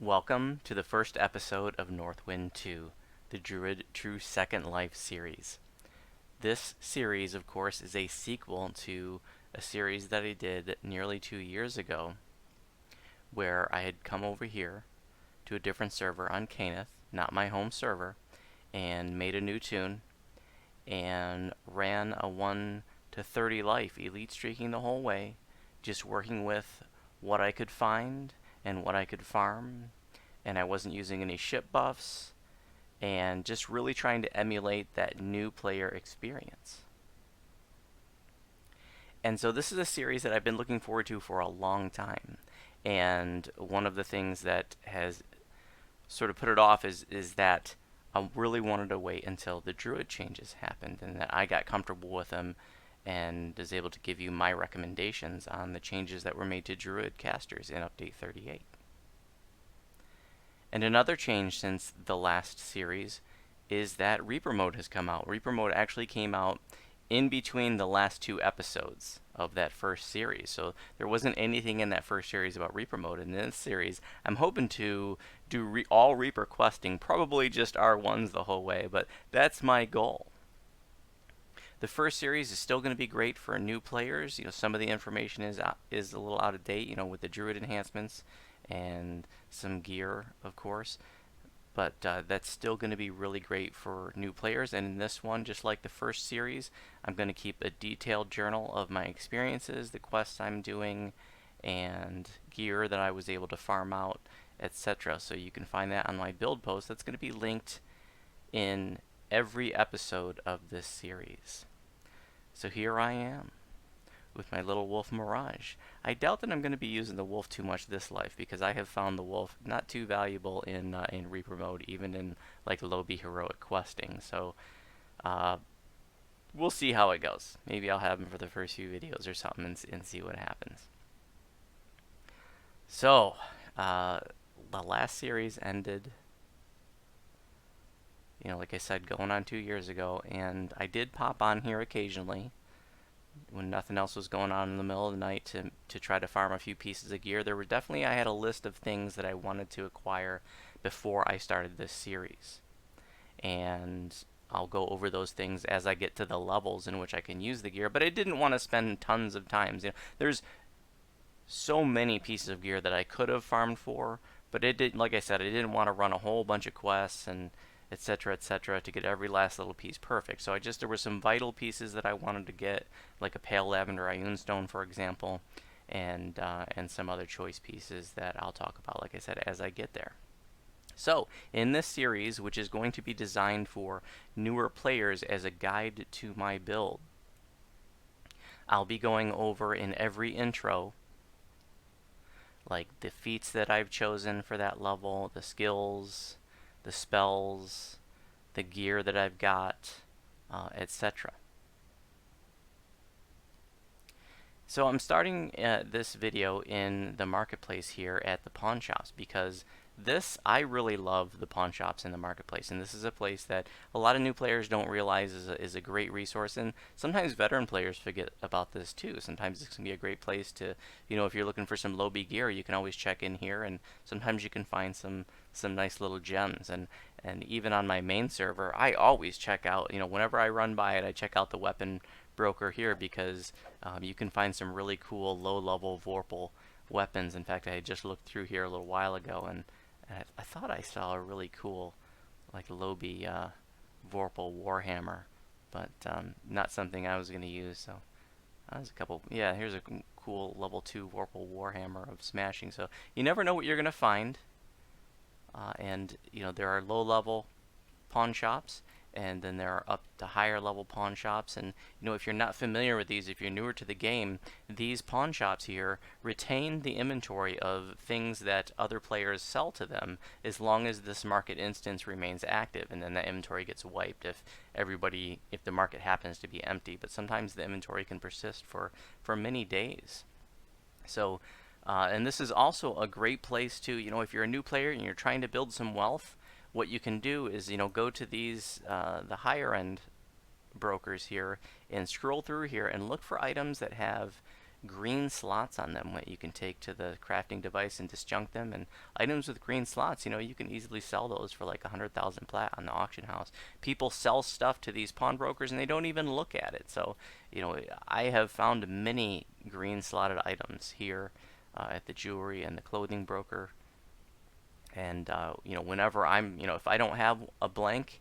Welcome to the first episode of Northwynd 2, the Druid True Second Life series. This series, of course, is a sequel to a series that I did nearly 2 years ago, where I had come over here to a different server on Caneth, not my home server, and made a new tune, and ran a 1 to 30 life, elite streaking the whole way, just working with what I could find and what I could farm, and I wasn't using any ship buffs, and just really trying to emulate that new player experience. And so this is a series that I've been looking forward to for a long time, and one of the things that has sort of put it off is that I really wanted to wait until the Druid changes happened and that I got comfortable with them and was able to give you my recommendations on the changes that were made to Druid casters in Update 38. And another change since the last series is that Reaper mode has come out. Reaper mode actually came out in between the last 2 episodes of that first series. So there wasn't anything in that first series about Reaper mode. In this series, I'm hoping to do all Reaper questing, probably just R1s the whole way, but that's my goal. The first series is still going to be great for new players. Some of the information is a little out of date, with the Druid enhancements and some gear, of course. But that's still going to be really great for new players. And in this one, just like the first series, I'm going to keep a detailed journal of my experiences, the quests I'm doing, and gear that I was able to farm out, etc. So you can find that on my build post. That's going to be linked in every episode of this series. So here I am with my little wolf Mirage. I doubt that I'm going to be using the wolf too much this life because I have found the wolf not too valuable in Reaper mode, even in like low-B heroic questing. So we'll see how it goes. Maybe I'll have him for the first few videos or something and see what happens. So the last series ended, like I said, going on 2 years ago, and I did pop on here occasionally when nothing else was going on in the middle of the night to try to farm a few pieces of gear. There were definitely, I had a list of things that I wanted to acquire before I started this series, and I'll go over those things as I get to the levels in which I can use the gear, but I didn't want to spend tons of time. There's so many pieces of gear that I could have farmed for, but like I said, I didn't want to run a whole bunch of quests and etc., etc., to get every last little piece perfect. So there were some vital pieces that I wanted to get, like a pale lavender Ioun stone, for example, and some other choice pieces that I'll talk about, like I said, as I get there. So, in this series, which is going to be designed for newer players as a guide to my build, I'll be going over in every intro like the feats that I've chosen for that level, the skills, the spells, the gear that I've got, etc. So I'm starting this video in the marketplace here at the pawn shops because I really love the pawn shops in the marketplace, and this is a place that a lot of new players don't realize is a great resource, and sometimes veteran players forget about this too. Sometimes this can be a great place to, if you're looking for some low-B gear, you can always check in here, and sometimes you can find some nice little gems. And even on my main server, I always check out, whenever I run by it, I check out the weapon broker here because you can find some really cool low-level Vorpal weapons. In fact, I had just looked through here a little while ago, and I thought I saw a really cool, like, low-B Vorpal Warhammer, but not something I was going to use. So there's a couple. Yeah, here's a cool level 2 Vorpal Warhammer of smashing. So you never know what you're going to find. And there are low-level pawn shops, and then there are up to higher level pawn shops. And if you're not familiar with these, if you're newer to the game, these pawn shops here retain the inventory of things that other players sell to them as long as this market instance remains active, and then that inventory gets wiped if the market happens to be empty. But sometimes the inventory can persist for many days. So and this is also a great place to, if you're a new player and you're trying to build some wealth, what you can do is, go to these, the higher end brokers here and scroll through here and look for items that have green slots on them that you can take to the crafting device and disjunct them. And items with green slots, you can easily sell those for like 100,000 plat on the auction house. People sell stuff to these pawnbrokers and they don't even look at it. So, I have found many green slotted items here at the jewelry and the clothing broker. And, whenever if I don't have a blank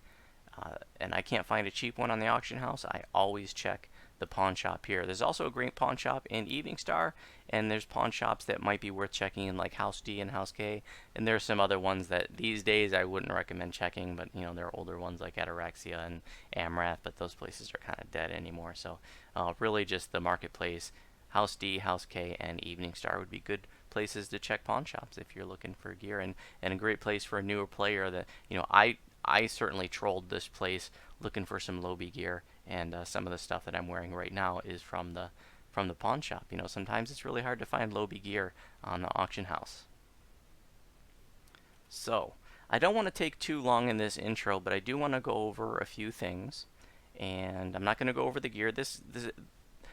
and I can't find a cheap one on the auction house, I always check the pawn shop here. There's also a great pawn shop in Evening Star, and there's pawn shops that might be worth checking in like House D and House K, and there's some other ones that these days I wouldn't recommend checking, but there are older ones like Ataraxia and Amrath, but those places are kind of dead anymore. So really just the marketplace, House D, House K, and Evening Star would be good places to check pawn shops if you're looking for gear, and a great place for a newer player that I certainly trolled this place looking for some Lobby gear, and some of the stuff that I'm wearing right now is from the pawn shop. Sometimes it's really hard to find Lobby gear on the auction house. So I don't want to take too long in this intro, but I do want to go over a few things, and I'm not going to go over the gear.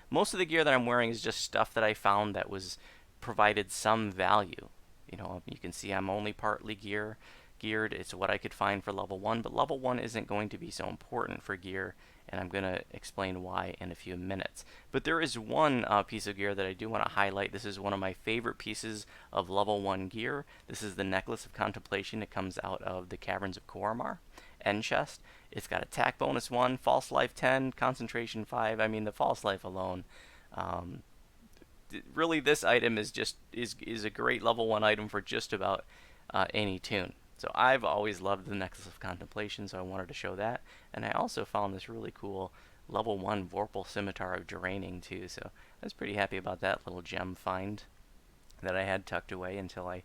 Most of the gear that I'm wearing is just stuff that I found that was provided some value. You can see I'm only partly geared. It's what I could find for level 1, but level 1 isn't going to be so important for gear, and I'm going to explain why in a few minutes. But there is one piece of gear that I do want to highlight. This is one of my favorite pieces of level 1 gear. This is the Necklace of Contemplation. It comes out of the Caverns of Koramar end chest. It's got attack bonus 1, false life 10, concentration 5. I mean, the false life alone. Really, this item is a great level 1 item for just about any tune. So I've always loved the Necklace of Contemplation, so I wanted to show that. And I also found this really cool level 1 Vorpal Scimitar of Draining too, so I was pretty happy about that little gem find that I had tucked away until I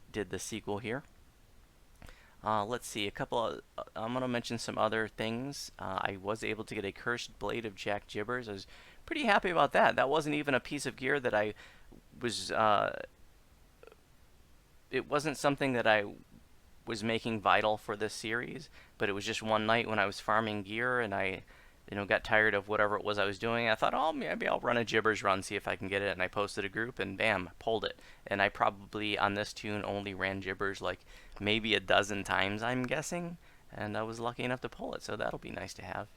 did the sequel here. Let's see, I'm going to mention some other things. I was able to get a Cursed Blade of Jack Gibbers. I was pretty happy about that. That wasn't even a piece of gear that I was, it wasn't something that I was making vital for this series, but it was just one night when I was farming gear and I got tired of whatever it was I was doing. I thought, oh, maybe I'll run a Gibbers run, see if I can get it, and I posted a group and bam, pulled it. And I probably on this tune only ran Gibbers like maybe a dozen times, I'm guessing, and I was lucky enough to pull it, so that'll be nice to have.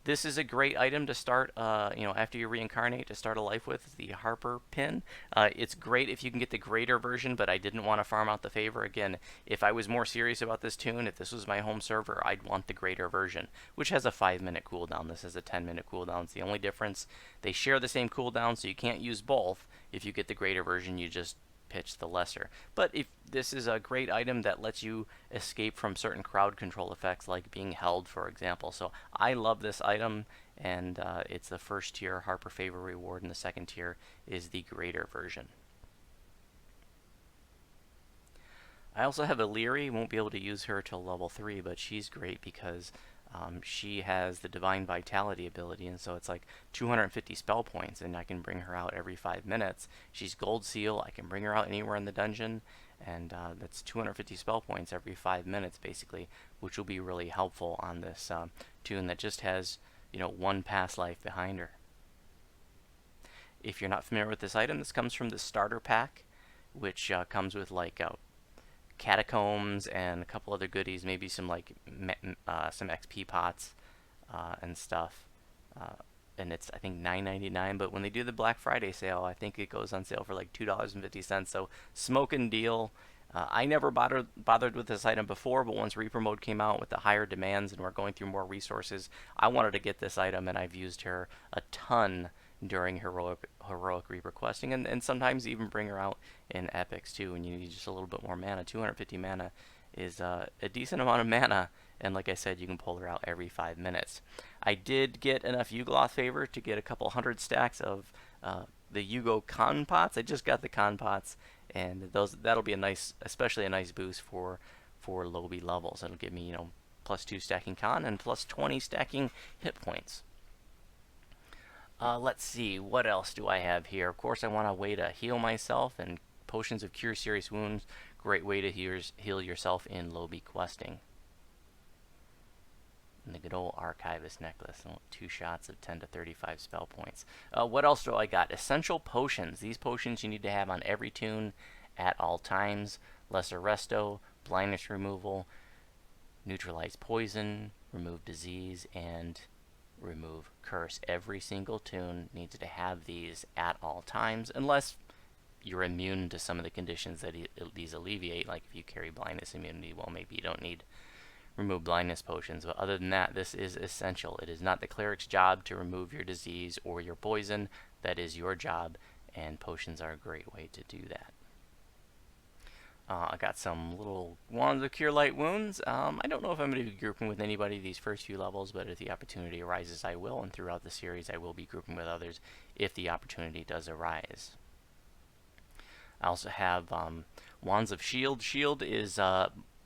This is a great item to start, after you reincarnate, to start a life with, the Harper pin. It's great if you can get the greater version, but I didn't want to farm out the favor. Again, if I was more serious about this tune, if this was my home server, I'd want the greater version, which has a 5-minute cooldown. This has a 10-minute cooldown. It's the only difference. They share the same cooldown, so you can't use both. If you get the greater version, you just pitch the lesser. But if this is a great item that lets you escape from certain crowd control effects like being held, for example. So I love this item, and it's the first tier Harper Favor reward, and the second tier is the greater version. I also have a Leary. Won't be able to use her till level 3, but she's great because she has the Divine Vitality ability, and so it's like 250 spell points, and I can bring her out every 5 minutes. She's Gold Seal. I can bring her out anywhere in the dungeon, and that's 250 spell points every 5 minutes, basically, which will be really helpful on this tune that just has, 1 past life behind her. If you're not familiar with this item, this comes from the starter pack, which comes with like catacombs and a couple other goodies, maybe some like some XP pots and stuff, and it's I think $9.99, but when they do the Black Friday sale, I think it goes on sale for like $2.50, so smoking deal. I never bothered with this item before, but once Reaper mode came out with the higher demands and we're going through more resources, I wanted to get this item, and I've used her a ton during heroic Reaper questing, and sometimes even bring her out in epics too when you need just a little bit more mana. 250 mana is a decent amount of mana, and like I said, you can pull her out every 5 minutes. I did get enough Yugoloth favor to get a couple 100 stacks of the Yugo Con Pots. I just got the Con Pots, and that'll be especially a nice boost for Lobby levels. It'll give me +2 stacking Con and +20 stacking hit points. Let's see, what else do I have here? Of course, I want a way to heal myself, and Potions of Cure Serious Wounds, great way to heal yourself in Lobby questing. And the good old Archivist necklace. 2 shots of 10 to 35 spell points. What else do I got? Essential potions. These potions you need to have on every tune at all times. Lesser Resto, blindness removal, neutralize poison, remove disease, and remove curse. Every single tune needs to have these at all times, unless you're immune to some of the conditions that these alleviate. Like if you carry blindness immunity, well, maybe you don't need remove blindness potions. But other than that, this is essential. It is not the cleric's job to remove your disease or your poison. That is your job, and potions are a great way to do that. I got some little Wands of Cure Light Wounds. I don't know if I'm going to be grouping with anybody these first few levels, but if the opportunity arises, I will. And throughout the series, I will be grouping with others if the opportunity does arise. I also have Wands of Shield. Shield is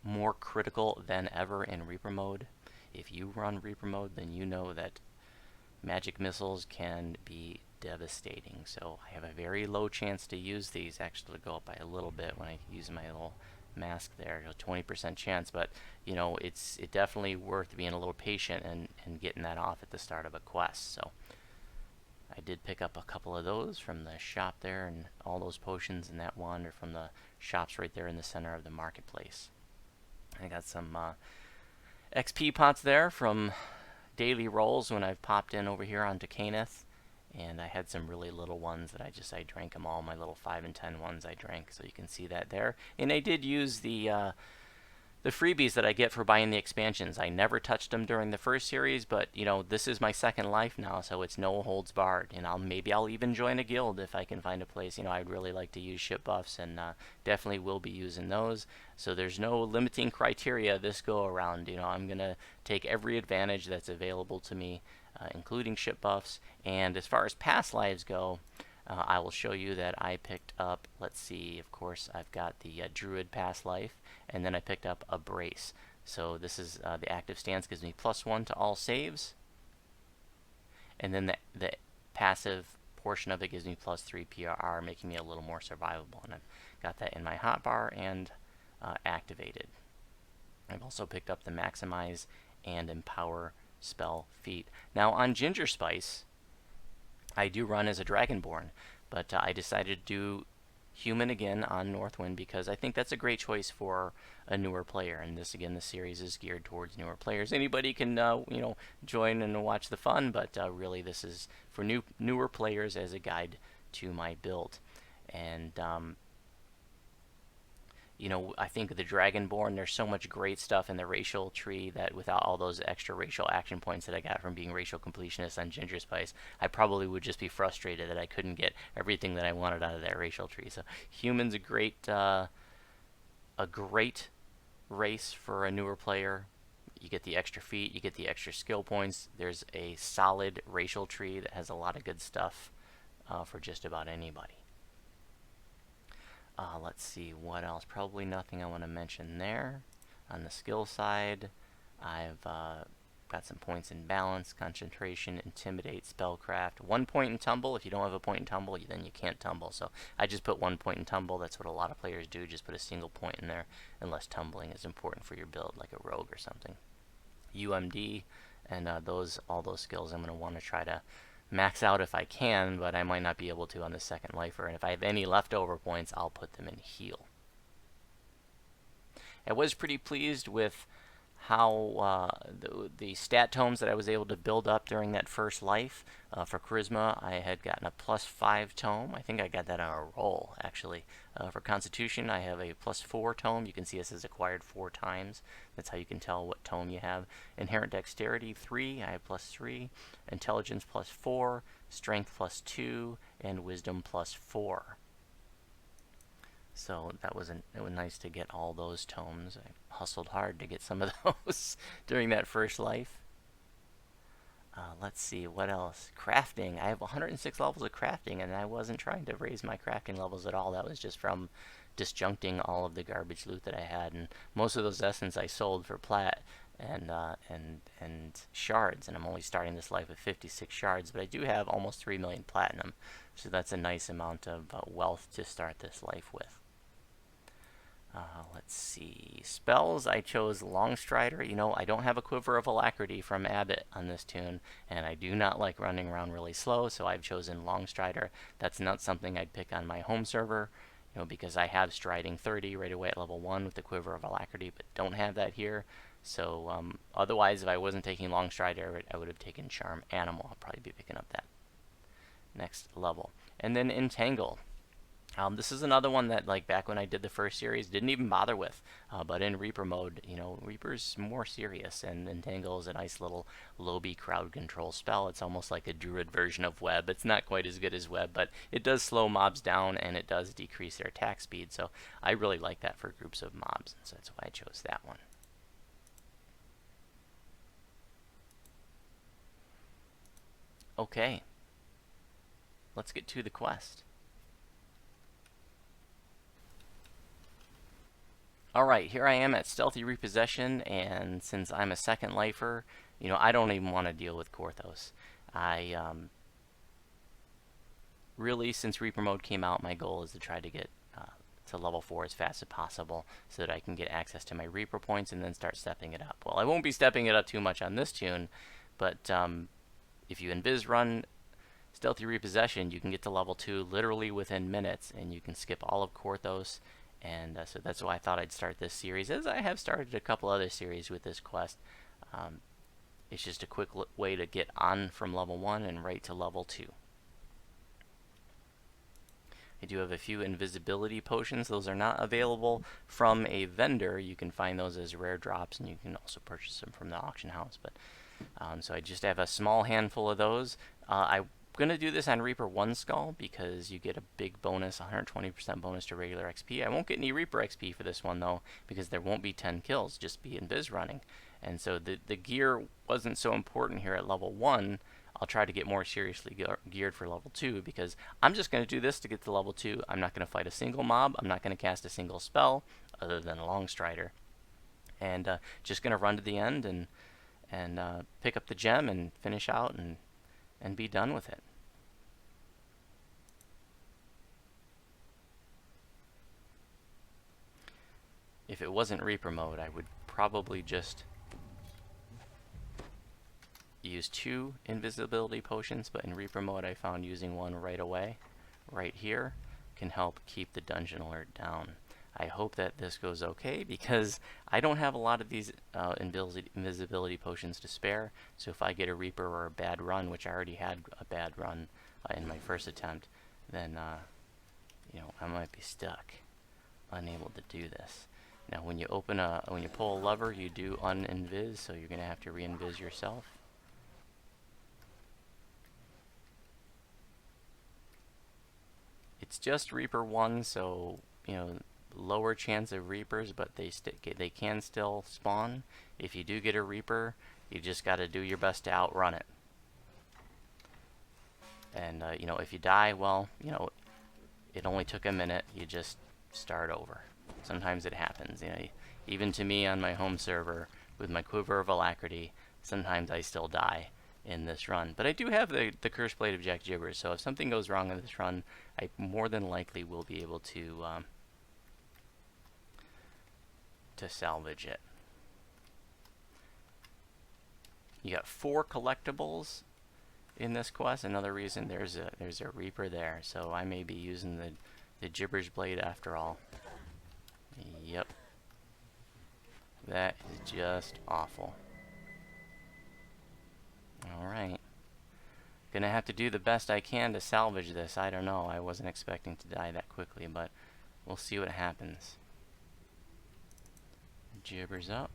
more critical than ever in Reaper mode. If you run Reaper mode, then you know that magic missiles can be devastating. So I have a very low chance to use these. Actually, go up by a little bit when I use my little mask there. 20% chance, but you know, it's definitely worth being a little patient and getting that off at the start of a quest. So I did pick up a couple of those from the shop there, and all those potions and that wand are from the shops right there in the center of the marketplace. I got some XP pots there from daily rolls when I've popped in over here onto Caneth, and I had some really little ones that I drank them all. My little 5 and 10 ones I drank, so you can see that there. And I did use the freebies that I get for buying the expansions. I never touched them during the first series, but you know, this is my second life now, so it's no holds barred. And maybe I'll even join a guild if I can find a place. You know, I'd really like to use ship buffs, and definitely will be using those. So there's no limiting criteria this go around. You know, I'm gonna take every advantage that's available to me, including ship buffs. And as far as past lives go, I will show you that I picked up, let's see, of course, I've got the Druid past life, and then I picked up a Brace. So this is the active stance gives me +1 to all saves, and then the passive portion of it gives me +3 PRR, making me a little more survivable. And I've got that in my hotbar and activated. I've also picked up the Maximize and Empower spell feat. Now on Gingerspyce, I do run as a Dragonborn, but I decided to do human again on Northwynd because I think that's a great choice for a newer player. And this series is geared towards newer players. Anybody can you know, join and watch the fun, but really this is for newer players as a guide to my build. And you know, I think the Dragonborn, there's so much great stuff in the racial tree that without all those extra racial action points that I got from being racial completionist on Gingerspyce, I probably would just be frustrated that I couldn't get everything that I wanted out of that racial tree. So human's a great race for a newer player. You get the extra feat, you get the extra skill points. There's a solid racial tree that has a lot of good stuff for just about anybody. Let's see, what else? Probably nothing I want to mention there. On the skill side, I've got some points in balance, concentration, intimidate, spellcraft. 1 point in tumble. If you don't have a point in tumble, then you can't tumble. So I just put 1 point in tumble. That's what a lot of players do. Just put a single point in there, unless tumbling is important for your build, like a rogue or something. UMD, and all those skills I'm going to want to try to max out if I can, but I might not be able to on the second lifer. And if I have any leftover points, I'll put them in heal. I was pretty pleased with how the stat tomes that I was able to build up during that first life. For charisma, I had gotten a +5 tome. I think I got that on a roll, actually. For constitution, I have a +4 tome. You can see this is acquired 4 times. That's how you can tell what tome you have. Inherent dexterity 3, I have +3. Intelligence +4, strength +2, and wisdom +4. So it was nice to get all those tomes. I hustled hard to get some of those during that first life. Let's see, what else? Crafting. I have 106 levels of crafting, and I wasn't trying to raise my crafting levels at all. That was just from disjuncting all of the garbage loot that I had. And most of those essence I sold for plat and shards, and I'm only starting this life with 56 shards, but I do have almost 3 million platinum. So that's a nice amount of wealth to start this life with. Let's see. Spells, I chose Longstrider. You know, I don't have a Quiver of Alacrity from Abbott on this tune, and I do not like running around really slow, so I've chosen Longstrider. That's not something I'd pick on my home server, you know, because I have Striding 30 right away at level 1 with the Quiver of Alacrity, but don't have that here. So, otherwise, if I wasn't taking Longstrider, I would have taken Charm Animal. I'll probably be picking up that next level. And then Entangle. This is another one that, like, back when I did the first series, didn't even bother with. But in Reaper mode, you know, Reaper's more serious, and Entangle is a nice little low-B crowd control spell. It's almost like a Druid version of Web. It's not quite as good as Web, but it does slow mobs down, and it does decrease their attack speed. So I really like that for groups of mobs, and so that's why I chose that one. Okay. Let's get to the quest. Alright, here I am at Stealthy Repossession, and since I'm a second lifer, you know, I don't even want to deal with Korthos. I, really, since Reaper mode came out, my goal is to try to get to level 4 as fast as possible so that I can get access to my Reaper points and then start stepping it up. Well, I won't be stepping it up too much on this tune, but if you invis run Stealthy Repossession, you can get to level 2 literally within minutes, and you can skip all of Korthos. And so that's why I thought I'd start this series, as I have started a couple other series with this quest. It's just a quick way to get on from level 1 and right to level 2. I do have a few Invisibility Potions. Those are not available from a vendor. You can find those as rare drops, and you can also purchase them from the auction house. But so I just have a small handful of those. I'm going to do this on Reaper 1 Skull because you get a big bonus, 120% bonus to regular XP. I won't get any Reaper XP for this one, though, because there won't be 10 kills, just be invis running. And so the gear wasn't so important here at level 1. I'll try to get more seriously geared for level 2, because I'm just going to do this to get to level 2. I'm not going to fight a single mob. I'm not going to cast a single spell other than a Longstrider. And just going to run to the end and pick up the gem and finish out and be done with it. If it wasn't Reaper mode, I would probably just use 2 Invisibility Potions, but in Reaper mode I found using one right away, right here, can help keep the dungeon alert down. I hope that this goes okay, because I don't have a lot of these Invisibility Potions to spare, so if I get a Reaper or a bad run, which I already had a bad run in my first attempt, then you know, I might be stuck, unable to do this. Now when you when you pull a lever, you do uninvis, so you're going to have to re-invis yourself. It's just Reaper 1, so, you know, lower chance of Reapers, but they can still spawn. If you do get a Reaper, you just got to do your best to outrun it. And you know, if you die, well, you know, it only took a minute. You just start over. Sometimes it happens. You know, even to me on my home server with my Quiver of Alacrity, sometimes I still die in this run. But I do have the Curse Blade of Jack Gibbers, so if something goes wrong in this run, I more than likely will be able to salvage it. You got 4 collectibles in this quest. Another reason there's a Reaper there, so I may be using the Gibbers Blade after all. Yep. That is just awful. Alright. Gonna have to do the best I can to salvage this. I don't know. I wasn't expecting to die that quickly, but we'll see what happens. Gibbers up.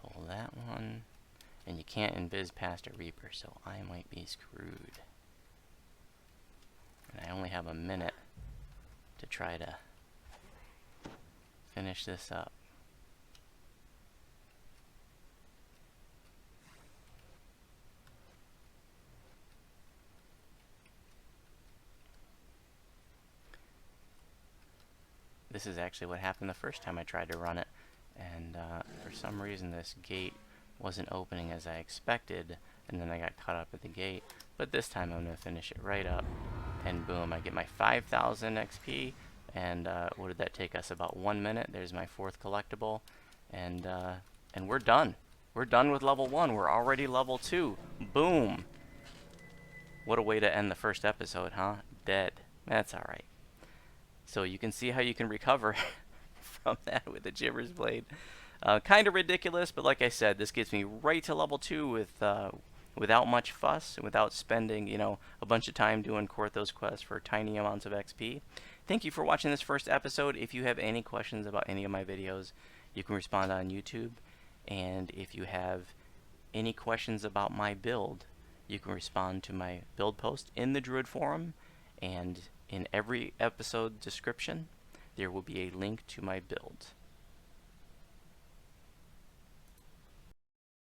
Pull that one. And you can't invis past a Reaper, so I might be screwed. And I only have a minute to try to finish this up. This is actually what happened the first time I tried to run it, and for some reason this gate wasn't opening as I expected, and then I got caught up at the gate. But this time I'm going to finish it right up, and boom, I get my 5,000 XP, And what did that take us? About 1 minute. There's my 4th collectible, and we're done. We're done with level 1. We're already level 2. Boom. What a way to end the first episode, huh? Dead. That's alright. So you can see how you can recover from that with the Giver's Blade. Kind of ridiculous, but like I said, this gets me right to level 2 with without much fuss and without spending, you know, a bunch of time doing Korthos quests for tiny amounts of XP. Thank you for watching this first episode. If you have any questions about any of my videos, you can respond on YouTube. And if you have any questions about my build, you can respond to my build post in the Druid forum, and in every episode description there will be a link to my build.